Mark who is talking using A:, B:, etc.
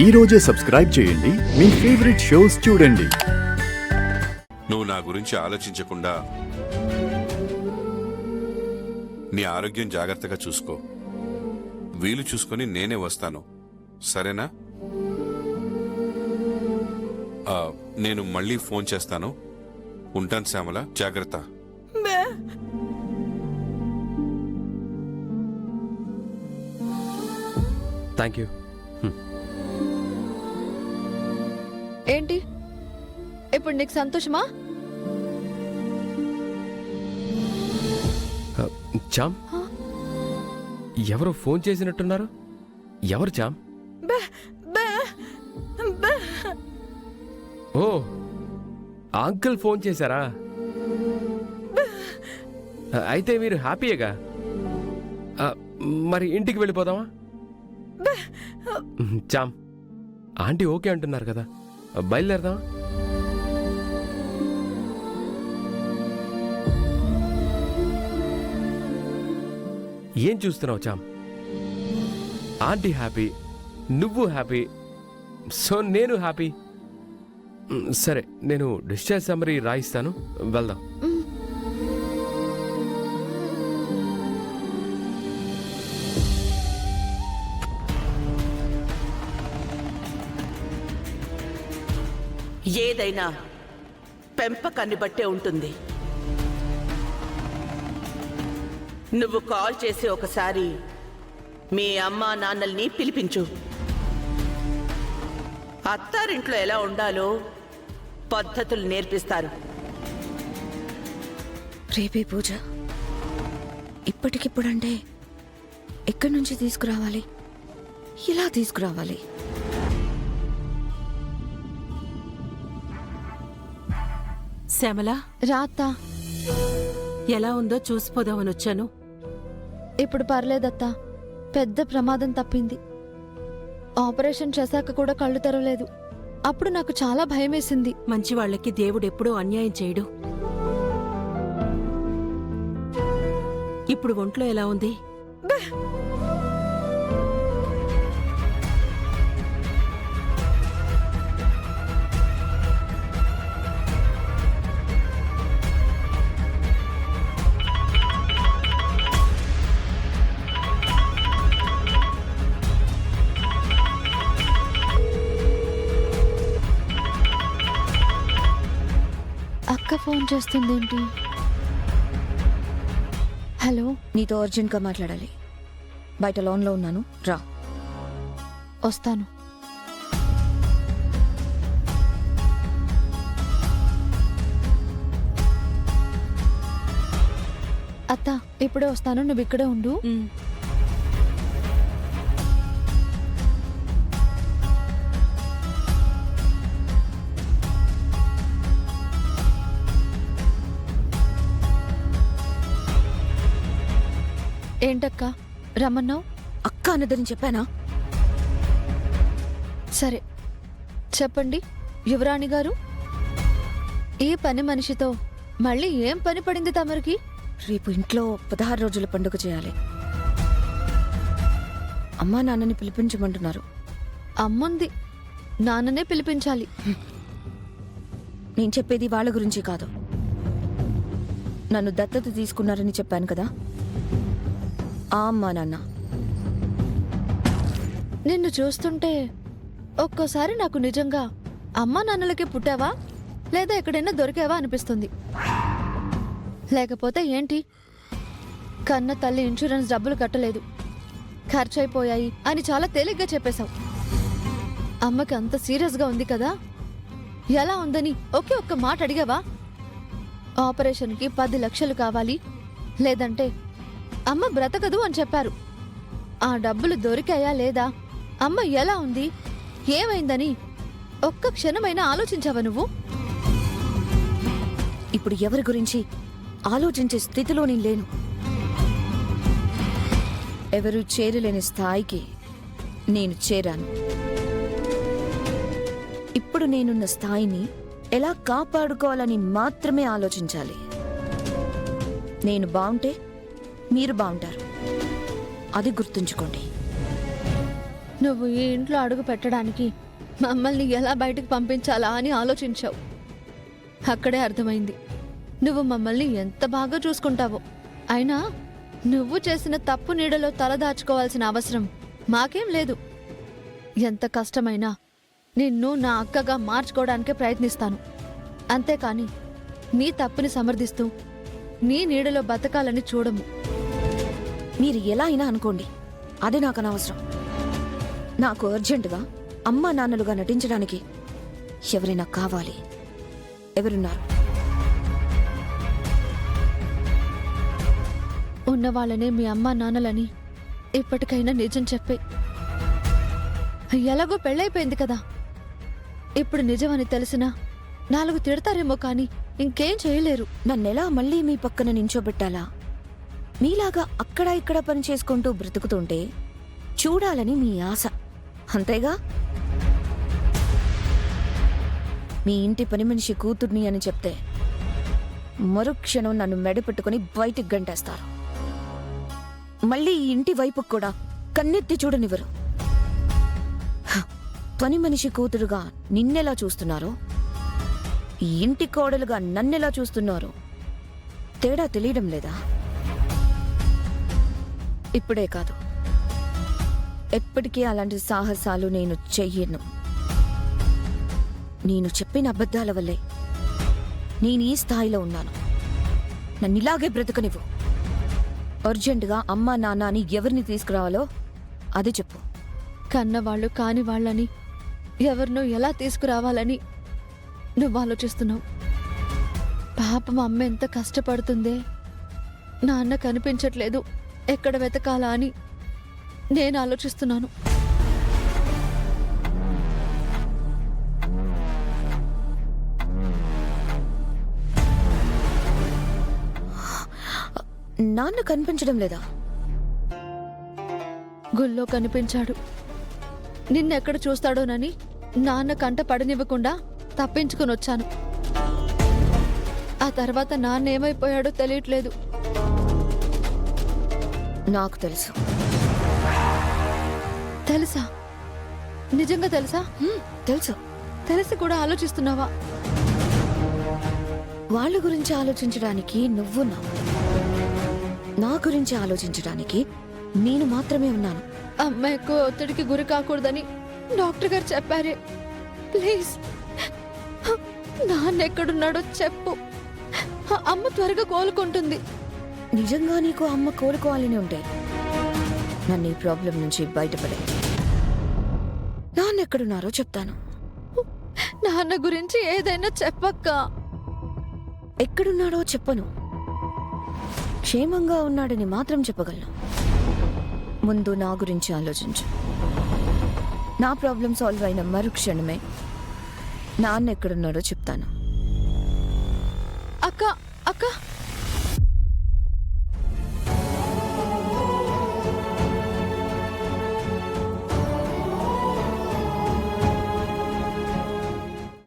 A: ఈ రోజే సబ్స్క్రైబ్ చేయండి, మీ ఫేవరెట్ షోస్ చూడండి.
B: నువ్వు నా గురించి ఆలోచించకుండా నీ ఆరోగ్యం జాగ్రత్తగా చూసుకో. వీలు చూసుకొని నేనే వస్తాను, సరేనా? నేను మళ్ళీ ఫోన్ చేస్తాను. ఉంటాను శ్యామల, జాగ్రత్త.
C: Thank you.
D: ఏంటి ఇప్పుడు నీకు సంతోషమా?
C: చామ్, ఎవరో ఫోన్ చేసినట్టున్నారు. ఎవరు చామ్? ఓ, అంకుల్ ఫోన్ చేశారా? అయితే మీరు హ్యాపీయేగా? మరి ఇంటికి వెళ్ళిపోదామా? చామ్, ఆంటీ ఓకే అంటున్నారు కదా, బయలుదేరదామా? ఏం చూస్తున్నావు చామ్? ఆంటీ హ్యాపీ, నువ్వు హ్యాపీ, సో నేను హ్యాపీ. సరే, నేను డిశ్చార్జ్ సమ్మరీ రాయిస్తాను, వెళ్దాం.
E: ఏదైనా పెంపకాన్ని బట్టే ఉంటుంది. నువ్వు కాల్ చేసి ఒకసారి మీ అమ్మా నాన్నల్ని పిలిపించు. అత్తారింట్లో ఎలా ఉండాలో పద్ధతులు నేర్పిస్తారు.
F: రేపే పూజ. ఇప్పటికిప్పుడంటే ఎక్కడి నుంచి తీసుకురావాలి? ఇలా తీసుకురావాలి.
G: శ్యామల,
D: రాత్తా
G: ఎలా ఉందో చూసిపోదామని వచ్చాను.
D: ఇప్పుడు పర్లేదత్తా, పెద్ద ప్రమాదం తప్పింది. ఆపరేషన్ చేశాక కూడా కళ్ళు తెరవలేదు. అప్పుడు నాకు చాలా భయమేసింది.
G: మంచి వాళ్ళకి దేవుడెప్పుడూ అన్యాయం చేయడు. ఇప్పుడు ఒంట్లో ఎలా ఉంది?
D: అక్క ఫోన్ చేస్తుందేంటి? హలో,
F: నీతో అర్జెంట్గా మాట్లాడాలి. బయట లోన్లో ఉన్నాను, రా.
D: వస్తాను. అత్త, ఇప్పుడే వస్తాను, నువ్వు ఇక్కడే ఉండు. ఏంటక్క రమ్మన్నావు?
F: అక్క అన్నదని చెప్పానా?
D: సరే చెప్పండి యువరాణి గారు. ఈ పని మనిషితో మళ్ళీ ఏం పని పడింది తమరికి?
F: రేపు ఇంట్లో 16 రోజుల పండుగ చేయాలి. అమ్మా నాన్నని పిలిపించమంటున్నారు.
D: అమ్ముంది, నాన్ననే పిలిపించాలి.
F: నేను చెప్పేది వాళ్ళ గురించి కాదు. నన్ను దత్తత తీసుకున్నారని చెప్పాను కదా, ఆ అమ్మా నాన్న.
D: నిన్ను చూస్తుంటే ఒక్కోసారి నాకు నిజంగా అమ్మా నాన్నలకి పుట్టావా లేదా ఎక్కడైనా దొరికావా అనిపిస్తుంది. లేకపోతే ఏంటి, కన్న తల్లి ఇన్సూరెన్స్ డబ్బులు కట్టలేదు, ఖర్చయిపోయాయి అని చాలా తేలిగ్గా చెప్పేశావు. అమ్మకి అంత సీరియస్గా ఉంది కదా, ఎలా ఉందని ఒకే ఒక్క మాట అడిగావా? ఆపరేషన్కి 10 లక్షలు కావాలి, లేదంటే అమ్మ బ్రతకదు అని చెప్పారు. ఆ డబ్బులు దొరికాయా లేదా, అమ్మ ఎలా ఉంది, ఏమైందని ఒక్క క్షణమైనా ఆలోచించావా నువ్వు?
F: ఇప్పుడు ఎవరి గురించి ఆలోచించే స్థితిలో నేను లేను. ఎవరూ చేరలేని స్థాయికి నేను చేరాను. ఇప్పుడు నేనున్న స్థాయిని ఎలా కాపాడుకోవాలని మాత్రమే ఆలోచించాలి. నేను బాగుంటే మీరు బాగుంటారు, అది గుర్తుంచుకోండి.
D: నువ్వు ఈ ఇంట్లో అడుగు పెట్టడానికి మమ్మల్ని ఎలా బయటకు పంపించాలా అని ఆలోచించావు. అక్కడే అర్థమైంది నువ్వు మమ్మల్ని ఎంత బాగా చూసుకుంటావో. అయినా నువ్వు చేసిన తప్పు నీడలో తలదాచుకోవాల్సిన అవసరం మాకేం లేదు. ఎంత కష్టమైనా నిన్ను నా అక్కగా మార్చుకోవడానికే ప్రయత్నిస్తాను. అంతేకాని నీ తప్పుని సమర్థిస్తూ నీ నీడలో బతకాలని చూడము.
F: మీరు ఎలా అయినా అనుకోండి, అది నాకు అనవసరం. నాకు అర్జెంటుగా అమ్మా నాన్నలుగా నటించడానికి ఎవరైనా కావాలి. ఎవరున్నారు?
D: ఉన్నవాళ్ళనే మీ అమ్మా నాన్నలని ఇప్పటికైనా నిజం చెప్పే. ఎలాగో పెళ్ళైపోయింది కదా, ఇప్పుడు నిజమని తెలిసినా 4 తిడతారేమో కానీ ఇంకేం చేయలేరు.
F: నన్నెలా మళ్ళీ మీ పక్కన నించోబెట్టాలా? మీలాగా అక్కడ ఇక్కడ పని చేసుకుంటూ బ్రతుకుతుంటే చూడాలని మీ ఆశ, అంతేగా? మీ ఇంటి పని మనిషి కూతుర్ని అని చెప్తే మరుక్షణం నన్ను మెడపెట్టుకుని బయటికి గంటేస్తారు. మళ్ళీ ఈ ఇంటి వైపు కూడా కన్నెత్తి చూడనివ్వరు. హ, పని మనిషి కూతురుగా నిన్నెలా చూస్తున్నారో, ఈ ఇంటి కోడలుగా నన్నెలా చూస్తున్నారో తేడా తెలియడం లేదా? ఇప్పుడే కాదు, ఎప్పటికీ అలాంటి సాహసాలు నేను చెయ్యను. నేను చెప్పిన అబద్ధాల వల్లే నేను ఈ స్థాయిలో ఉన్నాను. నన్ను ఇలాగే బ్రతకనివ్వు. అర్జెంటుగా అమ్మా నాన్న అని ఎవరిని తీసుకురావాలో అది చెప్పు.
D: కన్నవాళ్ళు కాని వాళ్ళని ఎవరినో ఎలా తీసుకురావాలని నువ్వు ఆలోచిస్తున్నావు. పాపం అమ్మ ఎంత కష్టపడుతుందే. నాన్న కనిపించట్లేదు, ఎక్కడ వెతకాలా అని నేను ఆలోచిస్తున్నాను.
F: నాన్న కనిపించడం లేదా?
D: గుళ్ళో కనిపించాడు. నిన్నెక్కడ చూస్తాడోనని నాన్న కంట పడనివ్వకుండా తప్పించుకుని వచ్చాను. ఆ తర్వాత నాన్న ఏమైపోయాడో తెలియట్లేదు.
F: నాకు తెలుసు.
D: తెలుసా? నిజంగా తెలుసా?
F: తెలుసు.
D: తెలిసి కూడా ఆలోచిస్తున్నావా?
F: వాళ్ళ గురించి ఆలోచించడానికి నువ్వున్నావు, నా గురించి ఆలోచించడానికి నేను మాత్రమే ఉన్నాను.
D: అమ్మ ఎక్కువ ఒత్తిడికి గురి కాకూడదని డాక్టర్ గారు చెప్పారే. ప్లీజ్ నాన్న ఎక్కడున్నాడో చెప్పు. అమ్మ త్వరగా కోలుకుంటుంది.
F: నిజంగా నీకు అమ్మ కోలుకోవాలని ఉంటే నన్ను ఈ ప్రాబ్లం నుంచి బయటపడే. నాన్న ఎక్కడున్నారో చెప్తాను.
D: నాన్న గురించి ఏదైనా చెప్పక్క.
F: ఎక్కడున్నాడో చెప్పను, క్షేమంగా ఉన్నాడని మాత్రం చెప్పగలను. ముందు నా గురించి ఆలోచించు. నా ప్రాబ్లం సాల్వ్ అయిన మరుక్షణమే నాన్న ఎక్కడున్నాడో చెప్తాను.
D: అక్క అక్క